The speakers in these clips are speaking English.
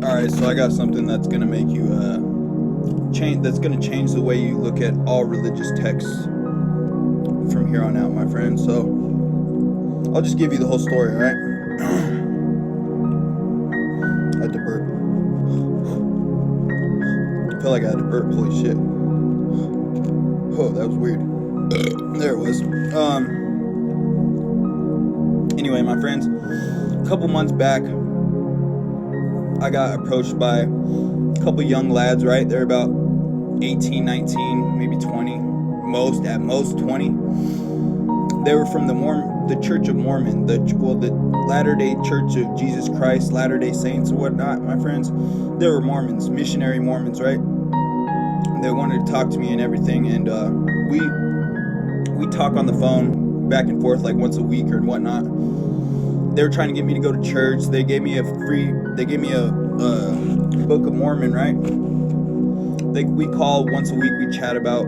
Alright, so I got something that's gonna make you change. That's gonna change the way you look at all religious texts from here on out, my friend. So I'll just give you the whole story, alright? I had to burp. I feel like I had to burp. Holy shit. Oh, that was weird. There it was. Anyway, my friends, a couple months back, I got approached by a couple young lads, right? They're about 18, 19, maybe 20, at most 20. They were from the Church of Mormon, the Latter-day Church of Jesus Christ, Latter-day Saints or whatnot, my friends. They were Mormons, missionary Mormons, right? They wanted to talk to me and everything, and we talk on the phone back and forth like once a week or whatnot. They were trying to get me to go to church. They gave me a Book of Mormon, right? We call once a week. We chat about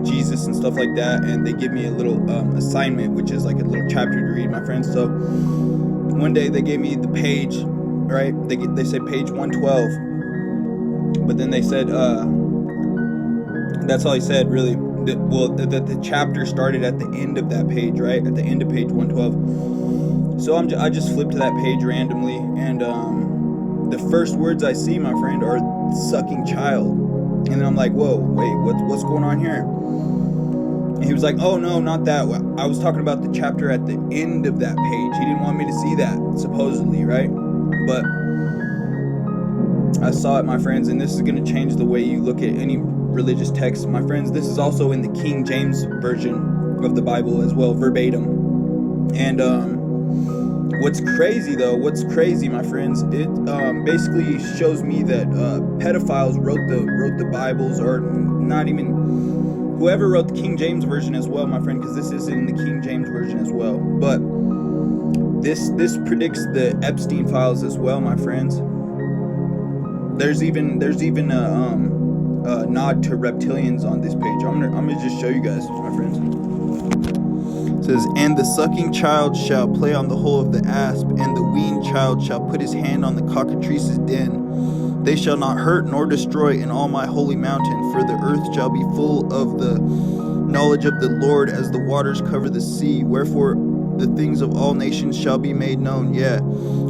Jesus and stuff like that, and they give me a little assignment, which is like a little chapter to read, my friends. So one day they gave me the page, right? They said page 112, but then they said that's all he said, really. The chapter started at the end of that page, right? At the end of page 112. So I just flipped to that page randomly, and the first words I see, my friend, are sucking child. And then I'm like, whoa, wait, what's going on here? And he was like, oh no, not that. I was talking about the chapter at the end of that page. He didn't want me to see that, supposedly, right? But I saw it, my friends, and this is going to change the way you look at any religious text, my friends. This is also in the King James version of the Bible as well, verbatim. And what's crazy, my friends, it basically shows me that pedophiles wrote the Bibles, or not even whoever wrote the King James version as well, my friend, because this is in the King James version as well. But this predicts the Epstein files as well, my friends. There's even a nod to reptilians on this page. I'm gonna just show you guys, my friends. It says, and the sucking child shall play on the hole of the asp, and the weaned child shall put his hand on the cockatrice's den. They shall not hurt nor destroy in all my holy mountain, for the earth shall be full of the knowledge of the Lord as the waters cover the sea. Wherefore the things of all nations shall be made known, yea,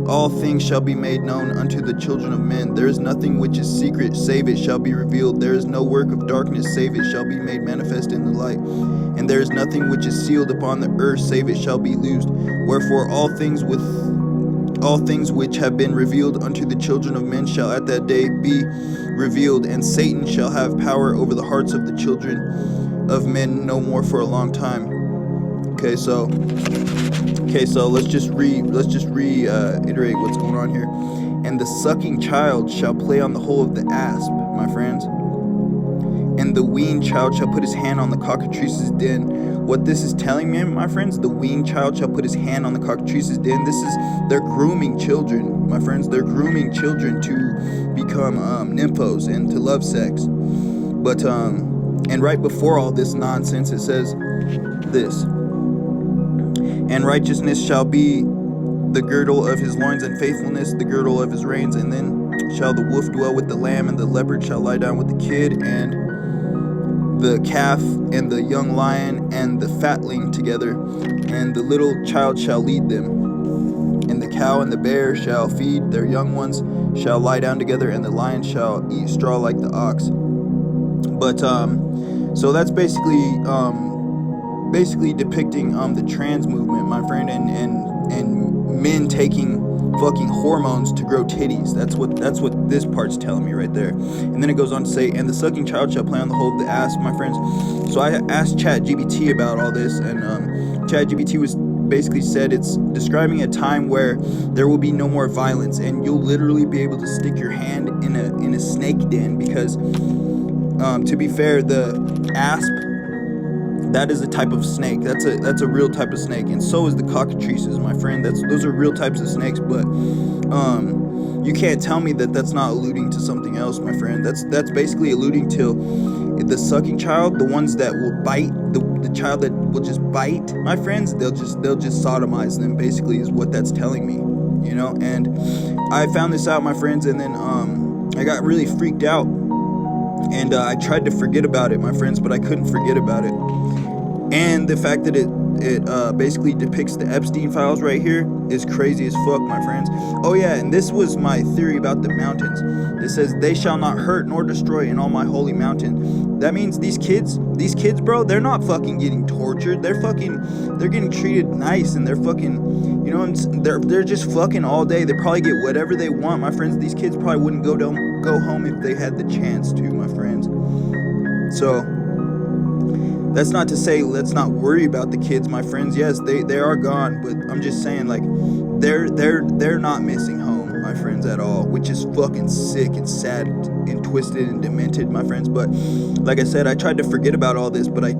all things shall be made known unto the children of men. There is nothing which is secret, save it shall be revealed. There is no work of darkness, save it shall be made manifest in the light. And there is nothing which is sealed upon the earth, save it shall be loosed. Wherefore all things which have been revealed unto the children of men shall at that day be revealed, and Satan shall have power over the hearts of the children of men no more for a long time. Okay, so let's just reiterate what's going on here. And the sucking child shall play on the hole of the asp, my friends. And the weaned child shall put his hand on the cockatrice's den. What this is telling me, my friends, the weaned child shall put his hand on the cockatrice's den. They're grooming children, my friends. They're grooming children to become nymphos and to love sex. But and right before all this nonsense, it says this. And righteousness shall be the girdle of his loins, and faithfulness the girdle of his reins. And then shall the wolf dwell with the lamb, and the leopard shall lie down with the kid, and the calf and the young lion and the fatling together, and the little child shall lead them. And the cow and the bear shall feed their young ones, shall lie down together, and the lion shall eat straw like the ox. But so that's basically depicting the trans movement, my friend, and men taking fucking hormones to grow titties. That's what this part's telling me right there. And then it goes on to say, and the sucking child shall play on the hole of the asp, my friends. So I asked ChatGPT about all this, and ChatGPT was basically said it's describing a time where there will be no more violence, and you'll literally be able to stick your hand in a snake den, because to be fair, the asp, that is a type of snake. That's a real type of snake, and so is the cockatrices, my friend. Those are real types of snakes. But you can't tell me that that's not alluding to something else, my friend. That's basically alluding to the sucking child, the ones that will bite, the child that will just bite, my friends. They'll just sodomize them. Basically, is what that's telling me. you know. And I found this out, my friends, and then I got really freaked out, and I tried to forget about it, my friends, but I couldn't forget about it. And the fact that it basically depicts the Epstein files right here is crazy as fuck, my friends. Oh yeah, and this was my theory about the mountains. It says, they shall not hurt nor destroy in all my holy mountain. That means these kids, bro, they're not fucking getting tortured. They're getting treated nice, and they're fucking, you know, they're just fucking all day. They probably get whatever they want, my friends. These kids probably wouldn't go home if they had the chance to, my friends. So that's not to say let's not worry about the kids, my friends. Yes, they are gone, but I'm just saying, like, they're not missing home, my friends, at all, which is fucking sick and sad and twisted and demented, my friends. But like I said, I tried to forget about all this, but I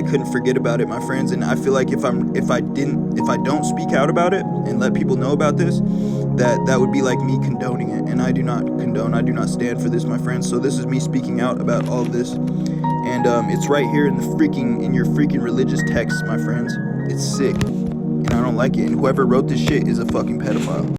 couldn't forget about it, my friends. And I feel like if I don't speak out about it and let people know about this, that would be like me condoning it, and I do not condone, I do not stand for this, my friends. So this is me speaking out about all of this, and it's right here in your freaking religious texts, my friends. It's sick, and I don't like it, and whoever wrote this shit is a fucking pedophile.